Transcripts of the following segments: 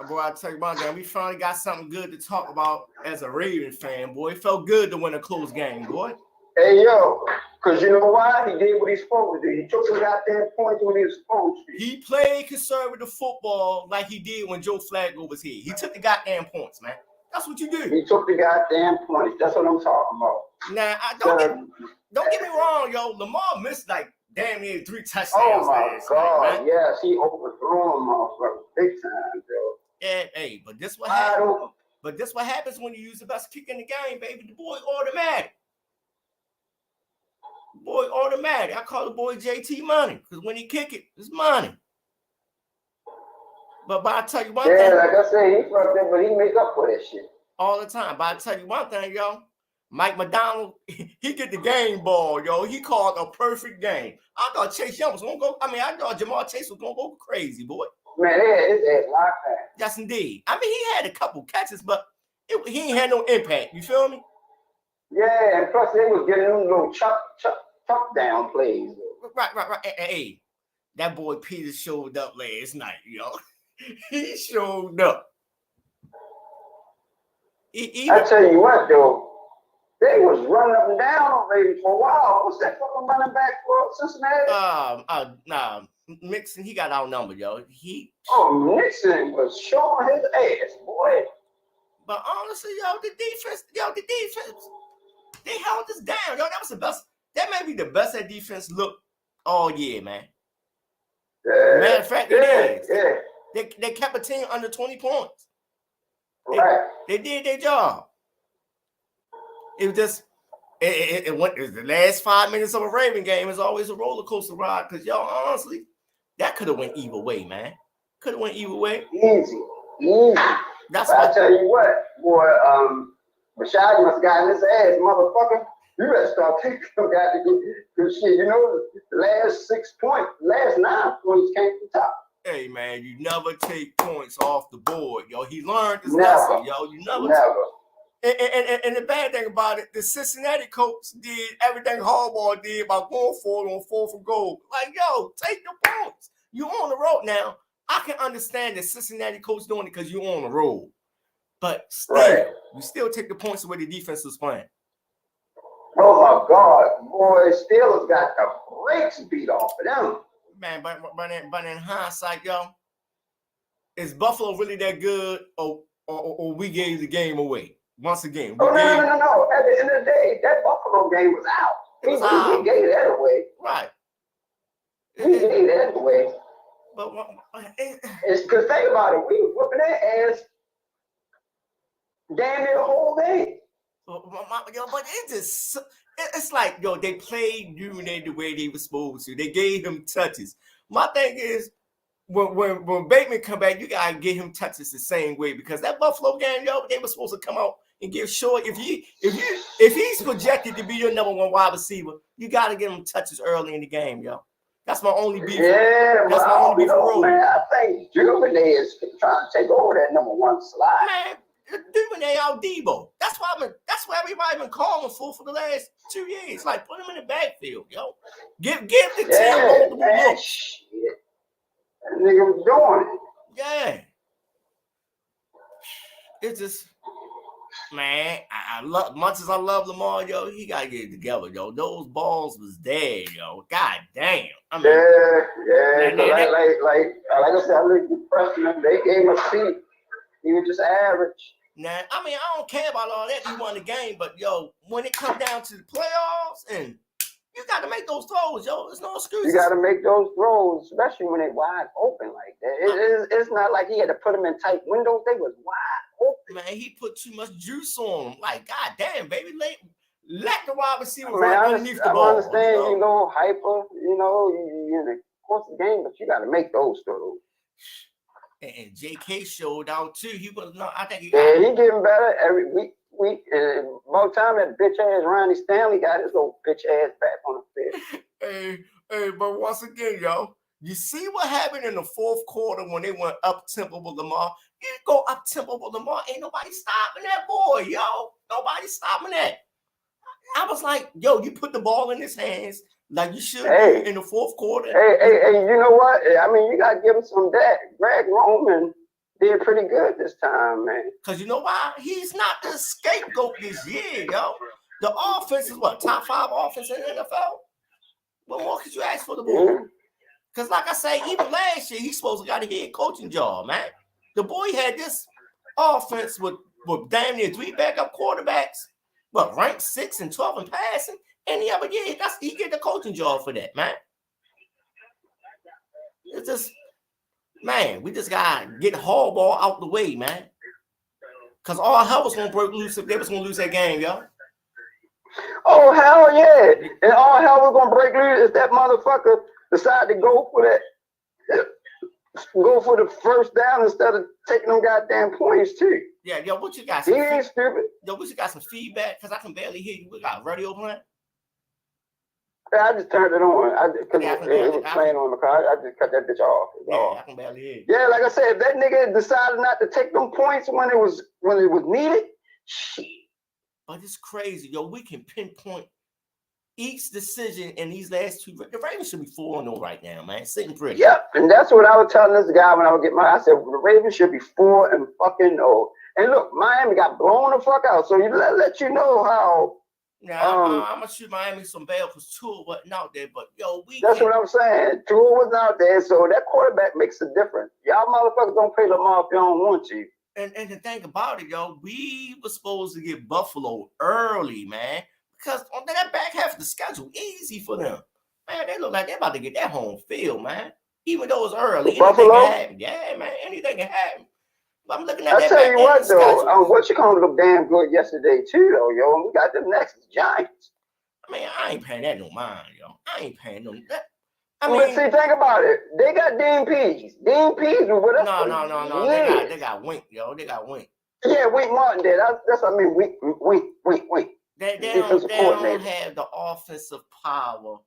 Boy, I tell you about that. We finally got something good to talk about as a Ravens fan, boy. It felt good to win a close game, boy. Hey, yo, because you know why? He did what he's supposed to do. He took the goddamn points when he was supposed to. He played conservative football like he did when Joe Flacco was here. He took the goddamn points, man. That's what you do. He took the goddamn points. That's what I'm talking about. Now, don't get me wrong, yo. Lamar missed like damn near 3 touchdowns. Oh my God! Night, yes, he overthrew him, motherfucker, big time, bro. Yeah, hey, but this what happens. But this what happens when you use the best kick in the game, baby. The boy automatic. Boy automatic. I call the boy JT Money because when he kick it, it's money. But I tell you one thing. Yeah, like I said, he fucked up, but he make up for that shit all the time. But I tell you one thing, yo. Mike McDonald, he get the game ball, yo. He called a perfect game. I thought Chase Young was gonna go. I thought Jamal Chase was gonna go crazy, boy. Man, his ass locked down. Yes, indeed. He had a couple catches, but he ain't had no impact. You feel me? Yeah, and plus they was getting them little chuck down plays. Right. Hey, that boy Peter showed up last night, yo. He showed up. I tell you what, though. They was running up and down on Ravens for a while. What's that fucking running back for Cincinnati? Nah, Mixon, he got outnumbered, yo. Nixon was showing his ass, boy. But honestly, the defense, they held us down, yo. That was the best. That may be the best that defense looked all year, man. Yeah, matter of fact, it is. Yeah. They kept a team under 20 points. Right. They did their job. It was just it went. The last 5 minutes of a Raven game is always a roller coaster ride. Because y'all, honestly, that could have went either way, man. Could have went either way. Easy. That's what I tell you what, boy. Rashad must have gotten his ass, motherfucker. You better start taking them guys to get good shit. You know, the last 9 points came from top. Hey man, you never take points off the board, yo. He learned his lesson, yo. You never. And the bad thing about it, the Cincinnati coach did everything Harbaugh did by going for it on 4th and goal. Like, yo, take the points. You on the road now. I can understand the Cincinnati coach doing it because you on the road, but still, you still take the points the way the defense was playing. Oh my God, boy! Steelers got the brakes beat off of them. Man, but in hindsight, yo, is Buffalo really that good, or we gave the game away? Once again. No. At the end of the day, that Buffalo game was out. He gave that away. Right. He gave that away. But it's because think about it. We was whooping their ass damn near the whole game. But it's like, yo, they played Newman the way they were supposed to. They gave him touches. My thing is, when Bateman come back, you gotta give him touches the same way because that Buffalo game, yo, they were supposed to come out and give Short. If he's projected to be your number 1 wide receiver, you gotta give him touches early in the game, yo. That's my only beef. Yeah, that's my only beef. Man, I think Duvernay is trying to take over that number 1 slot. Man, Duvernay out Debo. That's why everybody been calling for the last 2 years. Like, put him in the backfield, yo. Give the team multiple looks. Shit. That nigga was doing it. Yeah. It's just, man, I love, much as I love Lamar, yo, he got to get it together, yo. Those balls was there, yo. God damn. Like I said, I looked at Preston, they gave him a seat. He was just average. Now, I don't care about all that. He won the game, but, yo, when it comes down to the playoffs and you got to make those throws, yo. There's no excuses. You got to make those throws, especially when they're wide open like that. It's not like he had to put them in tight windows. They was wide open. Man, he put too much juice on them. Like, God damn, baby. Let the wide receiver run underneath the ball. I understand, you know, hyper, you know, you in the course of the game, but you got to make those throws. And JK showed out, too. He was not, I think he getting better every week. And by the time that bitch ass Ronnie Stanley got his little bitch ass back on the field. Hey, but once again, yo, you see what happened in the 4th quarter when they went up tempo with Lamar? You go up tempo with Lamar, ain't nobody stopping that boy, yo. Nobody stopping that. I was like, yo, you put the ball in his hands like you should in the 4th quarter. Hey, you know what? I mean, you got to give him some of that. Greg Roman did pretty good this time, man. Because you know why? He's not the scapegoat this year, yo. The offense is what? Top 5 offense in the NFL? What more could you ask for the boy? Because like I say, even last year, he's supposed to got a head coaching job, man. The boy had this offense with damn near 3 backup quarterbacks, but ranked 6 and 12 in passing. Any other year, he get the coaching job for that, man. It's just, man, we just got to get Harbaugh out the way, man. Because all hell was going to break loose if they was going to lose that game, yo. Oh, hell yeah. And all hell was going to break loose if that motherfucker decided to go for the first down instead of taking them goddamn points, too. Yeah, yo, what you got? He ain't stupid. Yo, what you got some feedback? Because I can barely hear you. We got radio playing. Yeah, I just turned it on. Because it was playing on the car. I just cut that bitch off. I can barely hear you. Yeah, like I said, if that nigga decided not to take them points when it was needed, shit. But it's crazy, yo. We can pinpoint each decision in these last 2. The Ravens should be 4-0 right now, man. Sitting pretty. Yep, and that's what I was telling this guy when I would get I said, the Ravens should be 4-0. And look, Miami got blown the fuck out. So let you know how. Now, I'm going to shoot Miami some bail because Tua wasn't out there. But, yo, that's what I'm saying. Tua was out there. So that quarterback makes a difference. Y'all motherfuckers don't play Lamar if you don't want to. And the thing about it, yo, we were supposed to get Buffalo early, man. Because on that back half of the schedule, easy for them. Man, they look like they're about to get that home field, man. Even though it's early. Buffalo? Anything can happen. Yeah, man. Anything can happen. But I'm looking at that. I tell you what, though. What you calling look damn good yesterday, too, though, yo. And we got them next Giants. I mean, I ain't paying that no mind, yo. I ain't paying no that. But see, think about it. They got Dean Pease. Dean Pease was with us. No. They got Wink, yo. They got Wink. Yeah, Wink Martin did. That's what I mean. Wink. They don't have the offensive power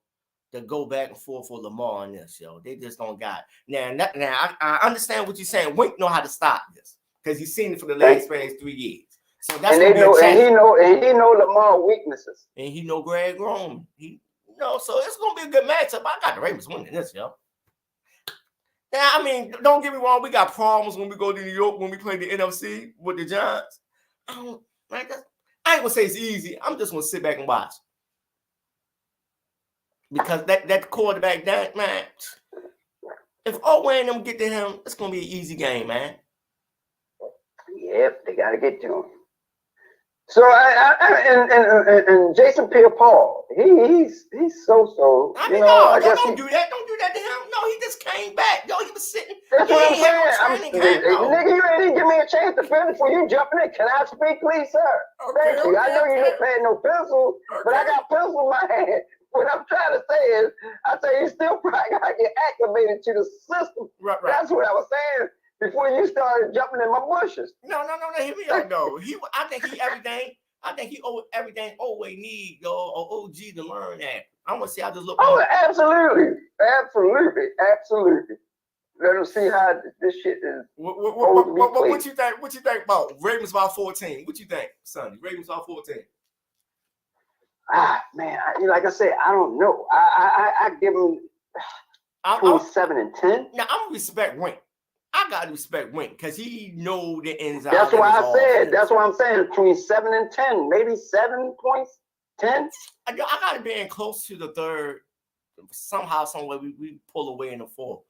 to go back and forth for Lamar on this, yo. They just don't got it. Now I understand what you're saying. Wink know how to stop this because he's seen it for the last 3 years. So that's and he know Lamar weaknesses. And he know Greg Roman. So it's gonna be a good matchup. I got the Ravens winning this, yo. Now, I mean, don't get me wrong, we got problems when we go to New York when we play the NFC with the Giants. I ain't gonna say it's easy. I'm just gonna sit back and watch. Because that quarterback, that man, if Owen and them get to him, it's gonna be an easy game, man. Yep, they gotta get to him. So and Jason Pierre-Paul, he's so. I mean, don't do that. Don't do that to him. No, he just came back. Yo, he was sitting. That's what I'm saying. Nigga, you ain't give me a chance to finish before you jumping in. Can I speak, please, sir? Thank you. I know you didn't have no pencil, but I got pencil in my hand. What I'm trying to say is, I say you still probably gotta get acclimated to the system. Right. That's what I was saying before you started jumping in my bushes. No. Hear me out though. I think he owe everything Owe need, yo, or OG to learn that. I want to see how this look. Oh, absolutely. Let them see how this shit is. What you think? What you think about Ravens by 14? What you think, Sonny? Ravens by 14. Man, like I said, I don't know. I give them 27 and 10. Now I'm gonna respect Wink. I gotta respect Wink because he know the ins out. That's why I said. That's what I'm saying. Between 7 and 10, maybe 7 points, 10. I gotta be in close to the third. Somehow, some way, we pull away in the fourth.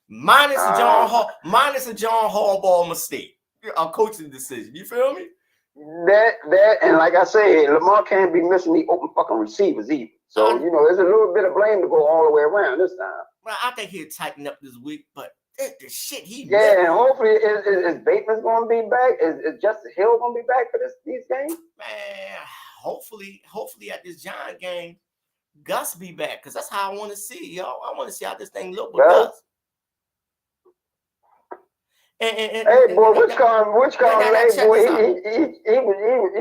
Minus a John Harbaugh mistake, a coaching decision. You feel me? That, and like I said, Lamar can't be missing the open fucking receivers either. So there's a little bit of blame to go all the way around this time. Well, I think he'll tighten up this week, but the shit he and hopefully is Bateman's gonna be back? Is Justice Hill gonna be back for these games? Man, hopefully at this Giant game, Gus be back because that's how I want to see, yo. I want to see how this thing look with Gus. Hey boy, which car, boy, he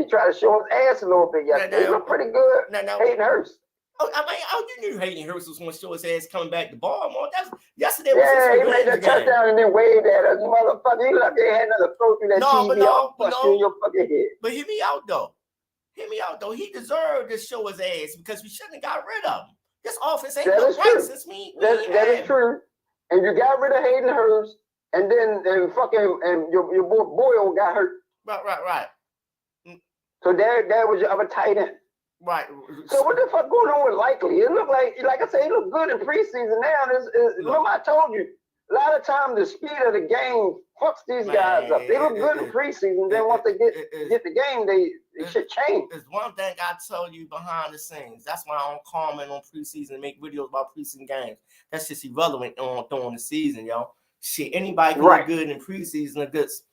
tried to show his ass a little bit yesterday. He looked pretty good. Hayden Hurst. You knew Hayden Hurst was going to show his ass coming back to Baltimore. Yesterday was he made that touchdown and then waved at us, motherfucker. He like they had another throw through that TV. In your fucking head. But hear me out though. He deserved to show his ass because we shouldn't have got rid of him. This offense ain't looked right since me. That is true. And you got rid of Hayden Hurst. and then and your boy Boyle got hurt. Right. So there was your other tight end. Right. So what the fuck going on with Likely? It looked like I said, he looked good in preseason. Now, remember I told you, a lot of times the speed of the game fucks these guys up. They look good in preseason. Then once they get the game, they shit change. It's one thing I tell you behind the scenes. That's why I don't comment on preseason and make videos about preseason games. That's just irrelevant during the season, yo. Shit, anybody can look good in preseason against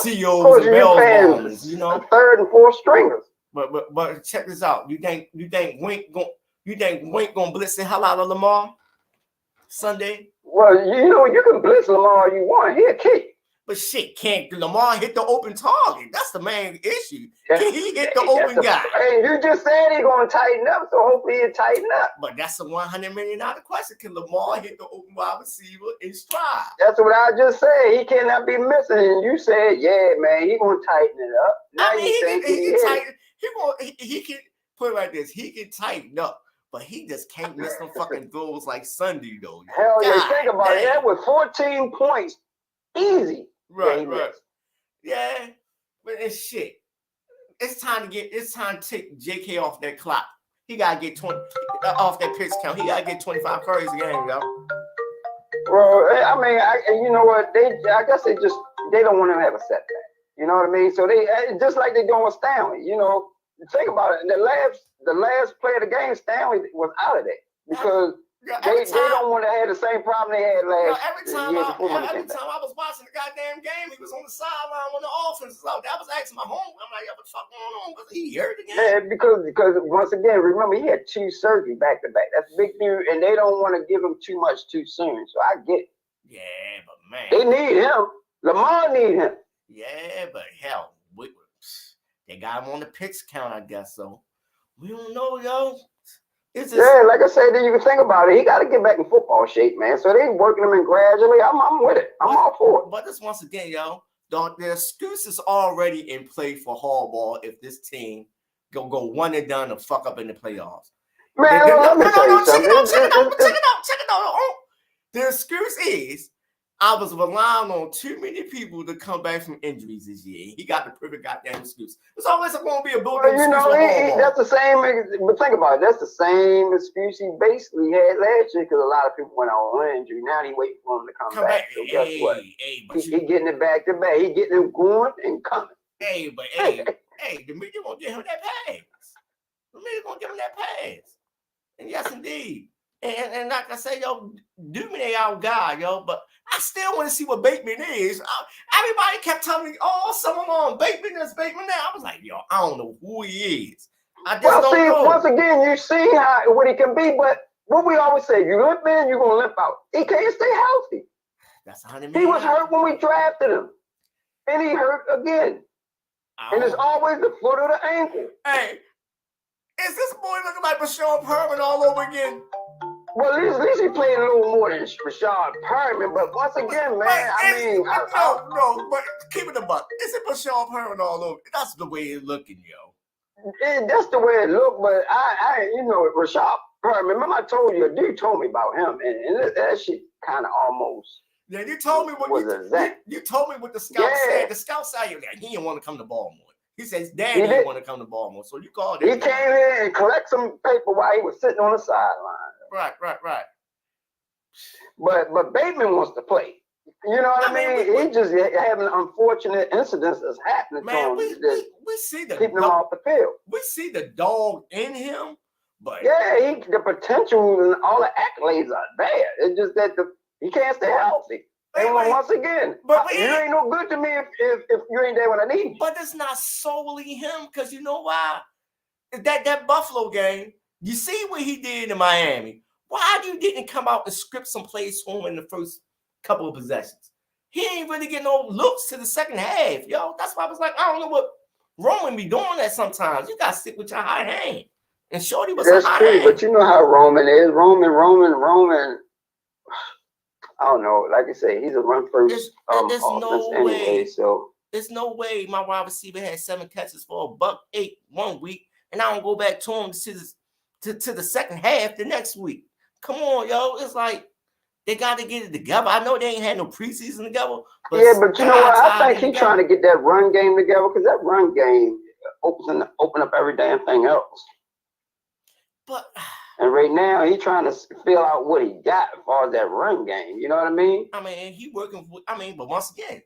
CEOs and Bells, you know, third and fourth stringers. But check this out. You think Wink gonna blitz the hell out of Lamar Sunday? Well, you can blitz Lamar all you want. He a kick. But shit, can't Lamar hit the open target? That's the main issue. Can he hit the open guy? Hey, you just said he's gonna tighten up, so hopefully he'll tighten up. But that's a $100 million question. Can Lamar hit the open wide receiver in stride? That's what I just said. He cannot be missing. And you said, yeah, man, he gonna tighten it up. Now he can put it like this. He can tighten up, but he just can't miss some fucking throws like Sunday though. Hell yeah, think about it. That was 14 points, easy. Right. Yeah, but it's shit. It's time to take JK off that clock. He gotta get 20 off that pitch count. He gotta get 25 carries a game, yo. Well, I mean, you know what? I guess they don't want him to have a setback. You know what I mean? So they just like they doing with Stanley. You know, think about it. The last play of the game, Stanley was out of there because they don't want to have the same problem they had last. Every time I was watching the goddamn game, he was on the sideline when the offense was out. That was asking my home. I'm like, what the fuck going on? Was he hurt again? Yeah, because once again, remember he had 2 surgeries back to back. That's big news, and they don't want to give him too much too soon. So I get it. Yeah, but man, they need him. Lamar need him. Yeah, but hell, they got him on the pitch count, I guess. So we don't know, yo. Like I said, then you can think about it. He got to get back in football shape, man. So they working him in gradually. I'm with it. I'm all for it. But this once again, yo, the excuse is already in play for Harbaugh if this team go one and done and fuck up in the playoffs. Man, let me tell you something. Check it out. The excuse is I was relying on too many people to come back from injuries this year. He got the perfect goddamn excuse. It's always going to be a building excuse. That's the same. But think about it. That's the same excuse he basically had last year because a lot of people went on injury. Now he waiting for him to come back. So guess what? He getting it back to back. He getting it going and coming. The media gonna give him that pass. The media gonna give him that pass. And yes, indeed. And like I say, yo, Duvernay our guy, yo, but I still want to see what Bateman is. Everybody kept telling me, someone on Bateman, that's Bateman now. I was like, yo, I don't know who he is. I just don't know. Once again, you see what he can be, but what we always say, you limp in, you're going to limp out. He can't stay healthy. That's $100 million. He was hurt when we drafted him, and he hurt again. And it's always the foot or the ankle. Hey, is this boy looking like Rashad Perriman all over again? Well, at least he played a little more than Rashad Perriman, but once again, man, no, but keep it a buck. Is it Rashad Perriman all over? That's the way it's looking, yo. That's the way it looked, but Rashad Perriman, remember I told you, a dude told me about him, and that shit kind of almost. Yeah, you told me what you told me what the scout said. The scout said he didn't want to come to Baltimore. He says Daddy didn't want to come to Baltimore, so you called him. He came in and collect some paper while he was sitting on the sideline. Right. But Bateman wants to play. You know what I mean? He just having unfortunate incidents that's happening to him. We see the keeping him off the field. We see the dog in him, but the potential and all the accolades are there. It's just that he can't stay healthy. And once again, you ain't no good to me if you ain't there when I need you. But it's not solely him, because you know why? That Buffalo game, you see what he did in Miami. Why you didn't come out and script some plays for him in the first couple of possessions? He ain't really getting no looks to the second half, yo. That's why I was like, I don't know what Roman be doing that sometimes. You got to stick with your high hand. And Shorty was a high hand. But you know how Roman is. Roman. I don't know. Like I say, he's a run first offense anyway. So there's no way my wide receiver had 7 catches for $108 1 week, and I don't go back to him to the second half the next week. Come on, yo. It's like They got to get it together. I know they ain't had no preseason together. But yeah, but you know what? I think he's trying to get that run game together because that run game open up every damn thing else. But and right now he's trying to fill out what he got as far as that run game. You know what I mean? I mean, he working. But once again,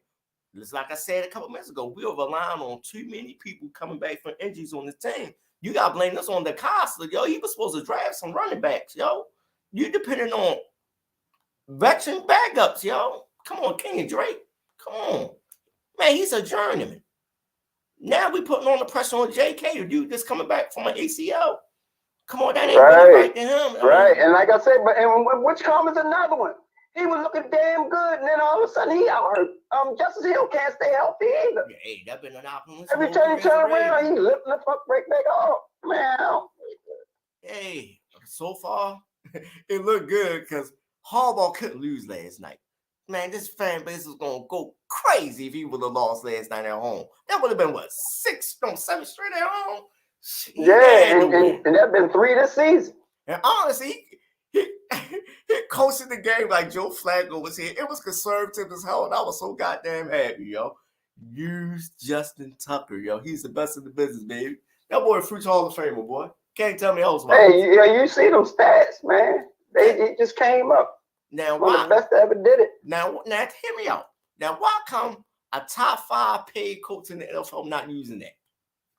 just like I said a couple minutes ago, we are relying on too many people coming back from injuries on this team. You got to blame this on the Costa, yo. He was supposed to draft some running backs, yo. You depending on veteran backups, yo. Come on, King and Drake. Come on. Man, he's a journeyman. Now we putting on the pressure on JK, the dude that's coming back from an ACL. Come on, that ain't really right to him. Right, and like I said, and which comes another one. He was looking damn good, and then all of a sudden he out hurt. Justice Hill can't stay healthy either. Yeah, hey, that been an option. Every time he turn around, he lifting the fuck right back off. Man. Hey, so far, it looked good because Harbaugh couldn't lose last night. Man, this fan base is going to go crazy if he would have lost last night at home. That would have been, 7 straight at home? Yeah, and that's been 3 this season. And honestly, he coached the game like Joe Flacco was here. It was conservative as hell, and I was so goddamn happy, yo. Use Justin Tucker, yo. He's the best in the business, baby. That boy a future Hall of Famer, boy. Can't tell me else about it. Hey, yeah, you see them stats, man. It just came up. Now, one of the best that ever did it. Now, hear me out. Now, why come a top 5 paid coach in the NFL not using that?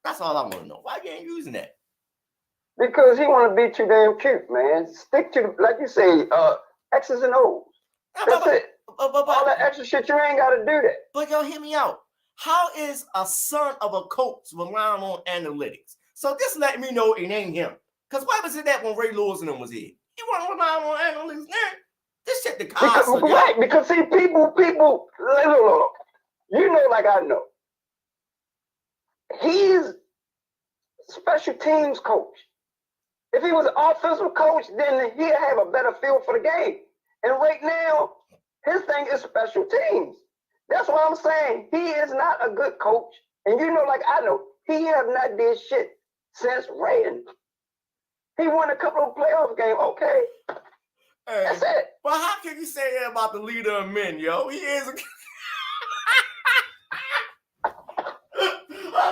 That's all I want to know. Why you ain't using that? Because he want to be too damn cute, man. Stick to, like you say, X's and O's. That's it. All that extra shit, you ain't got to do that. But yo, hear me out. How is a son of a coach relying on analytics? So this let me know it ain't him. Because why was it that when Ray Lewis and them was here? He wasn't relying on analytics then. This shit the cost. Right, because see, people, look, you know like I know. He's special teams coach. If he was an offensive coach, then he'd have a better feel for the game. And right now, his thing is special teams. That's what I'm saying. He is not a good coach. And you know, like I know, he have not did shit since Rayan. He won a couple of playoff games. Okay. Hey, that's it. But how can you say that about the leader of men, yo? He is a...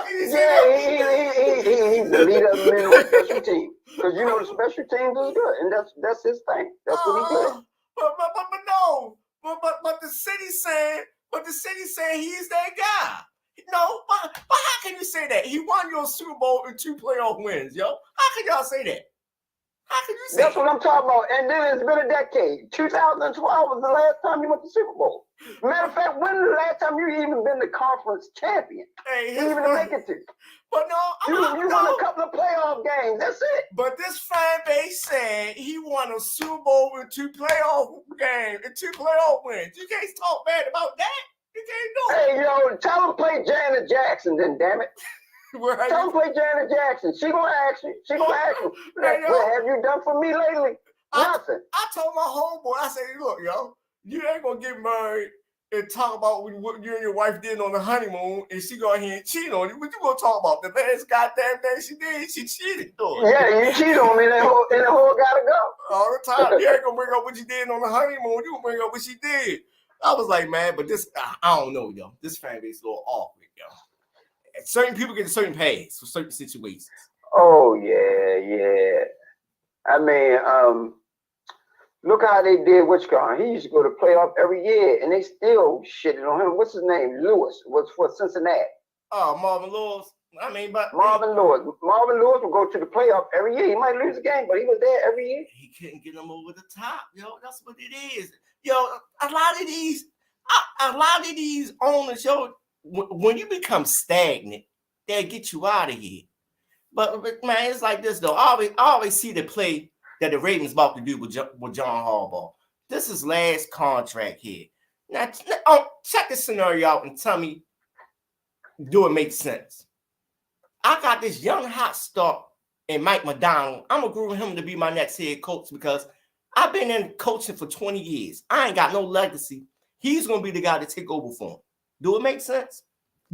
He's the leader of the men on special team. Because you know the special teams is good, and that's his thing. That's what he good. But the city's saying he's that guy. No, but how can you say that? He won your Super Bowl and 2 playoff wins, yo. How can y'all say that? How can you say that's what I'm talking about? And then it's been a decade. 2012 was the last time you went to Super Bowl. Matter of fact, when was the last time you even been the conference champion? Hey, you even make it to. But no, you won a couple of playoff games. That's it. But this fan base said he won a Super Bowl with 2 playoff games and 2 playoff wins. You can't talk bad about that. You can't do it. Hey, yo, tell him play Janet Jackson, then damn it. Right. Tell him play Janet Jackson. She gonna ask you. Hey, what have you done for me lately? Nothing. I told my homeboy, I said, look, yo, you ain't gonna get married and talk about what you and your wife did on the honeymoon, and she go ahead and cheat on you. What you gonna talk about? The last goddamn thing she did, she cheated. Yeah, you cheated on me, and the whole gotta go. All the time. You ain't gonna bring up what you did on the honeymoon. You gonna bring up what she did. I was like, man, but this, I don't know, yo. This fan base is a little awkward, yo. Certain people get a certain pass for certain situations. Oh, yeah. I mean, look how they did Wichita. He used to go to playoff every year, and they still shitted on him. What's his name? Lewis was for Cincinnati. Oh, Marvin Lewis. I mean, but Marvin Lewis would go to the playoff every year. He might lose a game, but he was there every year. He couldn't get them over the top, yo. That's what it is. Yo, a lot of these owners, yo, when you become stagnant, they'll get you out of here. But man, it's like this though. I always see the play that the Ravens about to do with John Harbaugh. This is last contract here. Now, check this scenario out and tell me, do it make sense? I got this young hot start in Mike McDonald. I'm gonna groom him to be my next head coach because I've been in coaching for 20 years. I ain't got no legacy. He's gonna be the guy to take over for him. Do it make sense?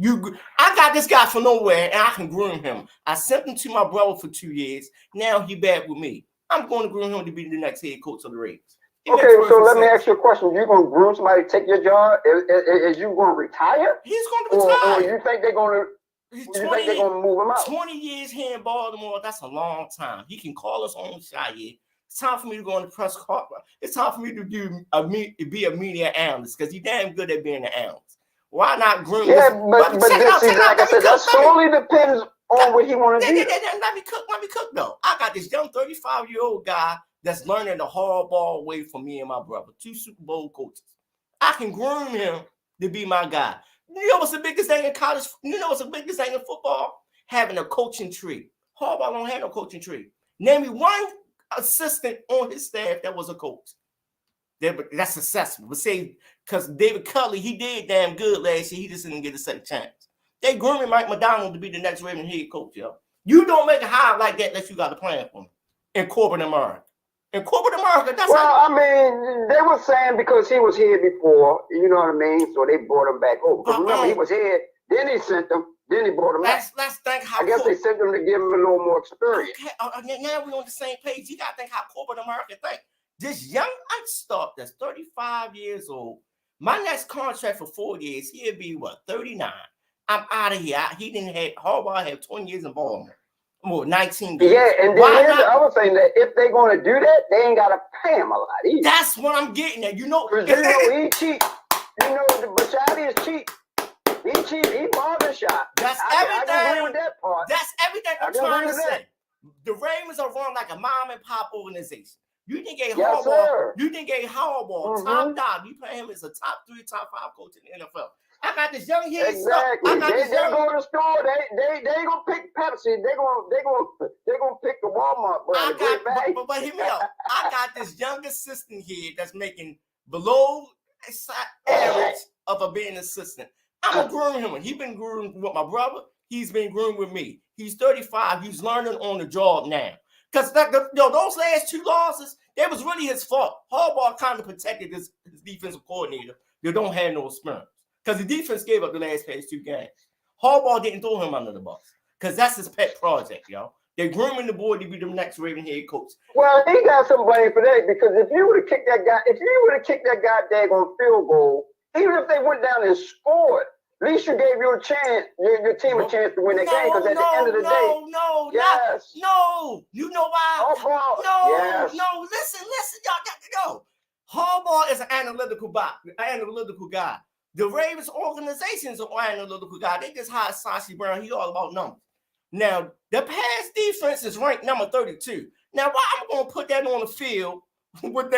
I got this guy from nowhere and I can groom him. I sent him to my brother for 2 years. Now he back with me. I'm going to groom him to be the next head coach of the Ravens. Okay, so let me ask you a question. You gonna groom somebody to take your job? Is you gonna retire? He's gonna retire. Or you think they're gonna? You think they're gonna move him out? 20 years here in Baltimore. That's a long time. He can call us on shot here. It's time for me to go on the press conference. It's time for me to be a media analyst because he's damn good at being an analyst. Why not groom? Yeah, but like I said, that solely depends on what he want to do. Let me cook though. I got this young 35-year-old guy that's learning the hardball way from me and my brother. 2 Super Bowl coaches. I can groom him to be my guy. You know what's the biggest thing in college? You know what's the biggest thing in football? Having a coaching tree. Harbaugh don't have no coaching tree. Name me one assistant on his staff that was a coach. That's successful. But say, because David Culley, he did damn good last year. He just didn't get a second chance. They grooming Mike McDonald to be the next Raven head coach, yo. You don't make a hire like that unless you got a plan for him. In corporate America. In corporate America, that's I mean, they were saying because he was here before, you know what I mean? So they brought him back over. Because remember, he was here, then they sent him, then they brought him back. Let's think how I guess they sent him to give him a little more experience. Okay, now we're on the same page. You got to think how corporate America think. This young upstart that's 35 years old, my next contract for 4 years, he'll be, 39. I'm out of here. Harbaugh had 20 years in Baltimore. More 19 years. Yeah, and then here's the other thing that if they're going to do that, they ain't got to pay him a lot either. That's what I'm getting at. You know, he cheap. You know, the Bashadi is cheap. He cheap. He bought the shot. That's everything. I agree with that part. That's everything I'm trying to say. The Ravens are run like a mom and pop organization. You think a Harbaugh, top dog. You pay him as a top 3, top 5 coach in the NFL. I got this young head. Exactly. They go to the store. They ain't gonna pick Pepsi. They gonna pick the Walmart brand. But hear me out. I got this young assistant here that's making below average of being an assistant. I'm gonna groom him. He's been groomed with my brother. He's been groomed with me. He's 35. He's learning on the job now. Because those last 2 losses, that was really his fault. Harbaugh kind of protected his defensive coordinator. They don't have no experience. Because the defense gave up the last 2 games. Harbaugh didn't throw him under the bus. Because that's his pet project, yo. They're grooming the boy to be the next Raven head coach. Well, he got some blame for that because if you would have kicked that guy daggone field goal, even if they went down and scored, at least you gave your chance, your team a chance to win the game. Because at the end of the day, you know why? Listen, y'all got to go. Harbaugh is an analytical guy. The Ravens organization is an analytical guy. They just hired Sashi Brown. He all about numbers. Now, the pass defense is ranked number 32. Now, why I'm going to put that on the field with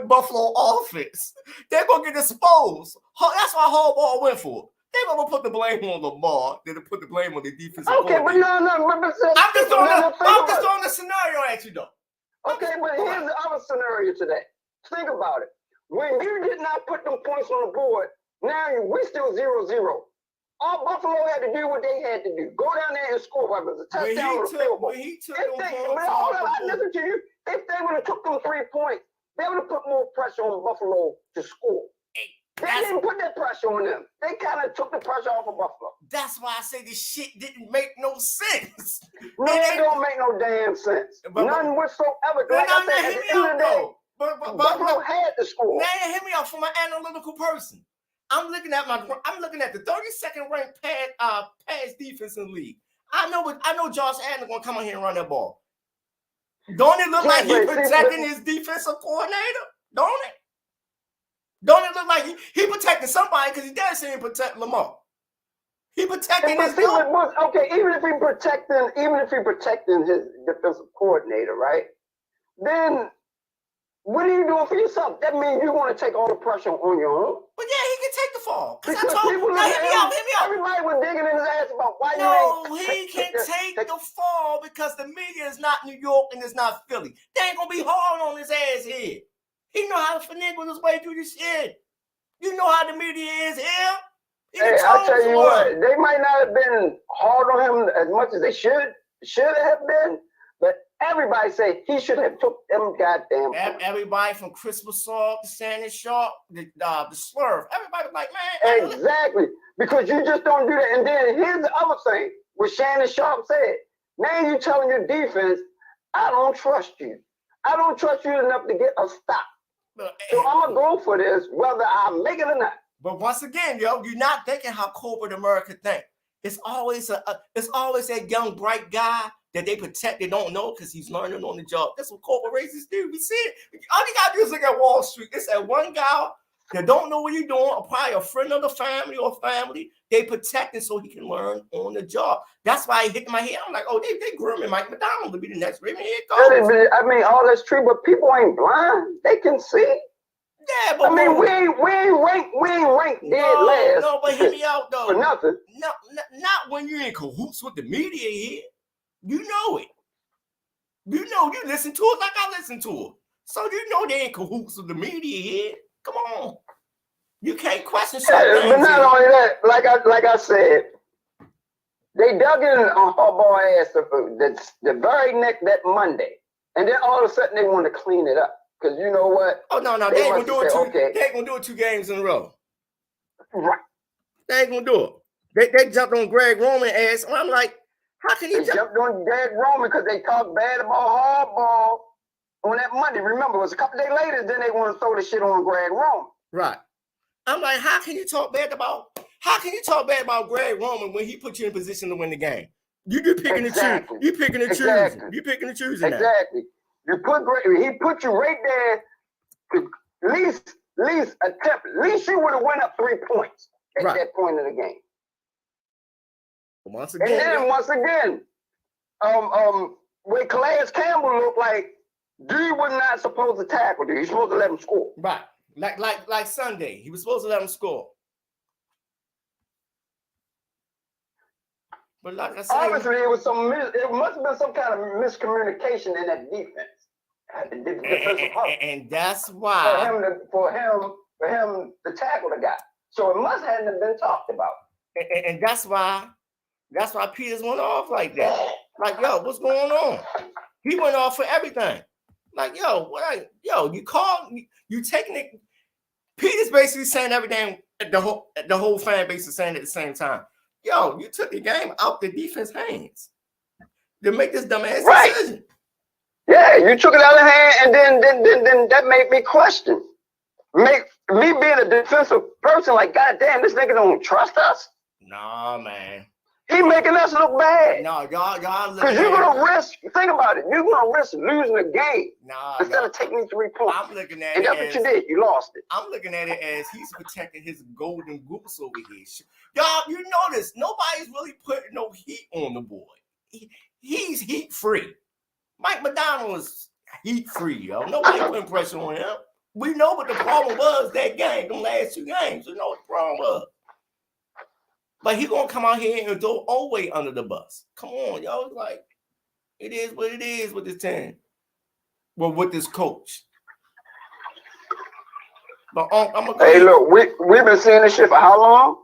Buffalo offense? They're going to get exposed. That's why Harbaugh went for it. They're going to put the blame on Lamar. They're going to put the blame on the defense. Okay, but no. I'm just throwing the scenario at you, though. Okay, but here's the other scenario today. Think about it. When you did not put them points on the board, now we still 0-0. All Buffalo had to do what they had to do. Go down there and score, whether it's a touchdown or a field goal. Listen to you. If they would have took them 3 points, they would have put more pressure on Buffalo to score. They didn't put that pressure on them. They kind of took the pressure off of Buffalo. That's why I say this shit didn't make no sense. No, it don't make no damn sense. None whatsoever. Like I said, at the end of the day, Buffalo had to score. Now hear me out from an analytical person. I'm looking at the 32nd ranked pass defense in the league. I know Josh Allen gonna come out here and run that ball. Don't it look like he's protecting his defensive coordinator? Don't it? Don't it look like he protecting somebody because he does say he protect Lamar? He protecting his dude. Okay, even if he protecting his defensive coordinator, right? Then what are you doing for yourself? That means you want to take all the pressure on your own. But yeah, he can take the fall. Because people hit me out. Everybody was digging in his ass about why you ain't. He can take the fall because the media is not New York and it's not Philly. They ain't gonna be hard on his ass here. He know how to finagle his way through this shit. You know how the media is here. Hey, I'll tell you what, they might not have been hard on him as much as they should have been, but everybody say he should have took them goddamn. Everybody from Chris Broussard to Shannon Sharp, the Slurve. Everybody was like, man. Exactly. Because you just don't do that. And then here's the other thing, what Shannon Sharp said. Now you telling your defense, I don't trust you. I don't trust you enough to get a stop. So I'm gonna go for this, whether I make it or not. But once again, yo, you're not thinking how corporate America think. It's always that young bright guy that they protect. They don't know because he's learning on the job. That's what corporations do. We see it. All you gotta do is look at Wall Street. It's that one guy that don't know what he's doing, or probably a friend of the family or family. They protect him so he can learn on the job. That's why it hit my head. I'm like, oh, they grooming Mike McDonald to be the next Raven head coach. I mean, all that's true, but people ain't blind. They can see. Yeah, but I mean, we ain't ranked dead last. No, but hear me out though. For nothing. No, not when you're in cahoots with the media here. You know it. You know, you listen to it like I listen to it. So you know they in cahoots with the media here. Come on. You can't question something. But not only that, like I said, they dug in on Harbaugh ass the very next that Monday. And then all of a sudden they want to clean it up. Because you know what? Oh, no, they ain't gonna do it they ain't gonna do it 2 games in a row. Right. They ain't gonna do it. They jumped on Greg Roman ass. And I'm like, how can you jumped on Greg Roman because they talked bad about Harbaugh on that Monday. Remember, it was a couple days later, then they want to throw the shit on Greg Roman. Right. I'm like, how can you talk bad about Greg Roman when he put you in position to win the game? You picking and choosing. You picking and choosing. You picking and choosing. Exactly. He put you right there to at least attempt. At least you would have went up 3 points at that point in the game. Once again, when Calais Campbell looked like D was not supposed to tackle D. He's supposed to let him score. Right. Like Sunday. He was supposed to let him score. But like I said, obviously it must have been some kind of miscommunication in that defense. And that's why for him to tackle the guy. So it must hadn't been talked about. And that's why Peters went off like that. Like, yo, what's going on? He went off for everything. Like, you taking it. Peters basically saying everything the whole fan base is saying at the same time. Yo, you took the game out the defense hands to make this dumbass decision. Yeah, you took it out of hand, and then that made me question. Me being a defensive person, like, goddamn, this nigga don't trust us. Nah, man. He making us look bad. No, y'all. Because you're gonna risk. Think about it. You're gonna risk losing the game instead of taking 3 points. I'm looking at and that's what you did. You lost it. I'm looking at it as he's protecting his golden goose over here. Y'all, you notice nobody's really putting no heat on the boy. He's heat free. Mike McDonald is heat free, yo. Nobody putting pressure on him. We know what the problem was that game, them last 2 games. We know what the problem was. But he gonna come out here and throw Oway under the bus. Come on, yo. Like, it is what it is with this team. Well, with this coach. But I'm gonna hey, look, we've been seeing this shit for how long?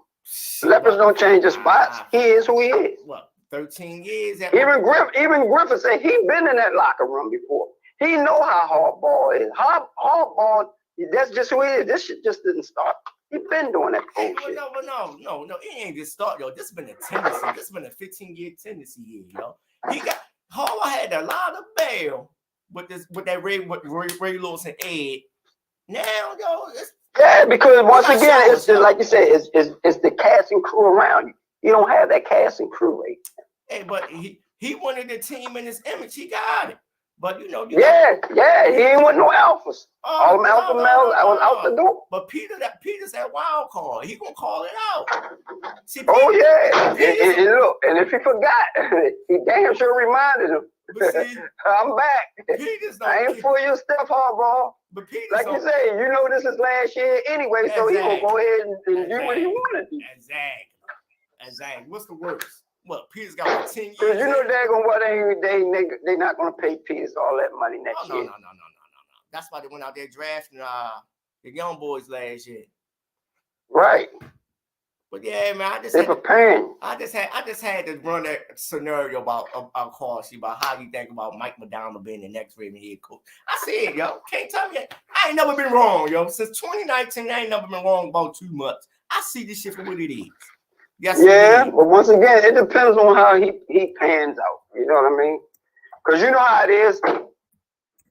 Leopards don't change the spots. He is who he is. What, 13 years? Even Griffin said he been in that locker room before. He know how Harbaugh is. Harbaugh, that's just who he is. This shit just didn't start. He been doing that bullshit. No. It ain't just start, yo. This has been a tendency. This has been a 15-year tendency here, yo. Harbaugh had a lot of bail with that Ray Lewis and Ed. Now, yo, because once again, it's just like you said, it's the cast and crew around you. You don't have that cast and crew rate. Hey, but he wanted the team in his image. He got it. But you know, he ain't want no alphas. All them alpha males, I was out the door. But Peter's that wild card. He gonna call it out. See, and look, and if he forgot, he damn sure reminded him. See, I'm back. I ain't for your stuff, Harbaugh. But like you say, you know this is last year anyway, so he gonna go ahead and do what he wanted to. Exactly. What's the worst? What, Peters got like 10 years? Because you know they not gonna pay Peters all that money next year. No. That's why they went out there drafting the young boys last year. Right. But yeah, man, they're preparing. I just had to run that scenario about how you think about Mike McDonald being the next Raven head coach. I said, yo, can't tell me I ain't never been wrong, yo. Since 2019, I ain't never been wrong about too much. I see this shit for what it is. Yes, but once again, it depends on how he pans out. You know what I mean? Because you know how it is.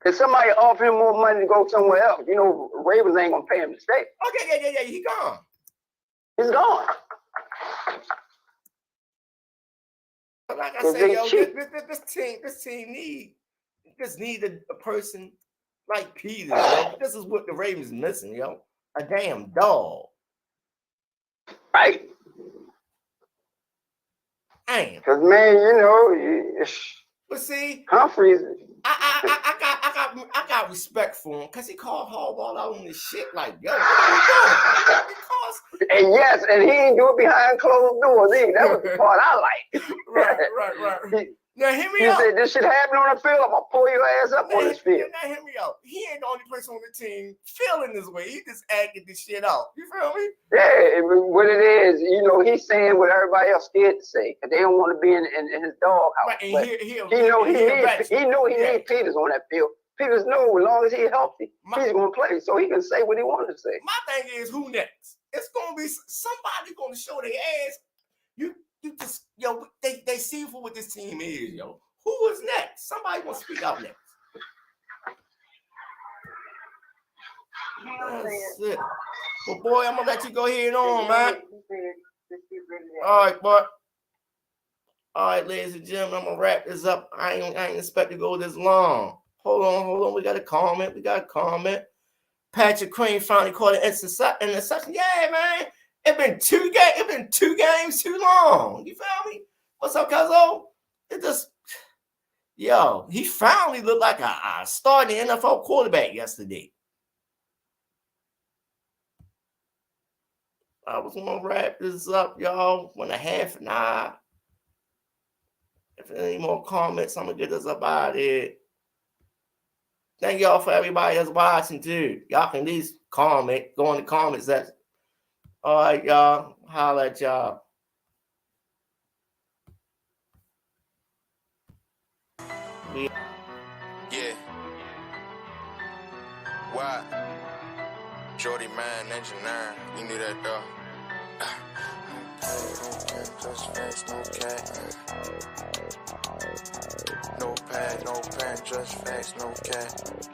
If somebody offer him more money to go somewhere else, you know, Ravens ain't gonna pay him to stay. Okay, yeah. He gone. He's gone. But like I said, yo, this team need a person like Peters, yo. This is what the Ravens missing, yo. A damn dog. Right. Damn. Because, man, you know, but see, Humphreys. I got respect for him because he called Harbaugh out on this shit like, yo, what are you doing? And yes, and he ain't do it behind closed doors either. That was the part I like. Right. Now hear me out. He said, this shit happen on the field, I'm gonna pull your ass up on this field. Now hear me out. He ain't the only person on the team feeling this way. He just acted this shit out. You feel me? Yeah, what it is, you know, he's saying what everybody else scared to say. Cause they don't want to be in his doghouse. Right, he know he need Peters on that field. Peters know as long as he's healthy, he's gonna play. So he can say what he wanted to say. My thing is, who next? It's gonna be somebody gonna show their ass. You just, yo, they see for what this team is, yo. Who is next? Somebody gonna speak out next. That's it. Well, boy, I'm gonna let you go ahead on, man. All right, boy. All right, ladies and gentlemen, I'm gonna wrap this up. I ain't expect to go this long. Hold on. We got a comment. Patrick Crane finally caught an interception. Yeah, man. It's been two games too long. You feel me? What's up, Cuzzo? It just, yo, he finally looked like a starting NFL quarterback yesterday. I was gonna wrap this up, y'all. 1.5 an hour. If there any more comments, I'm gonna get this up out of here. Thank y'all for everybody that's watching too. Y'all can at least comment, go in the comment section. All right, y'all. Holla at y'all. Yeah. Why? Jordy man, engineer. You knew that though. Just facts, no cat. No pad, no pen, just facts, no cat.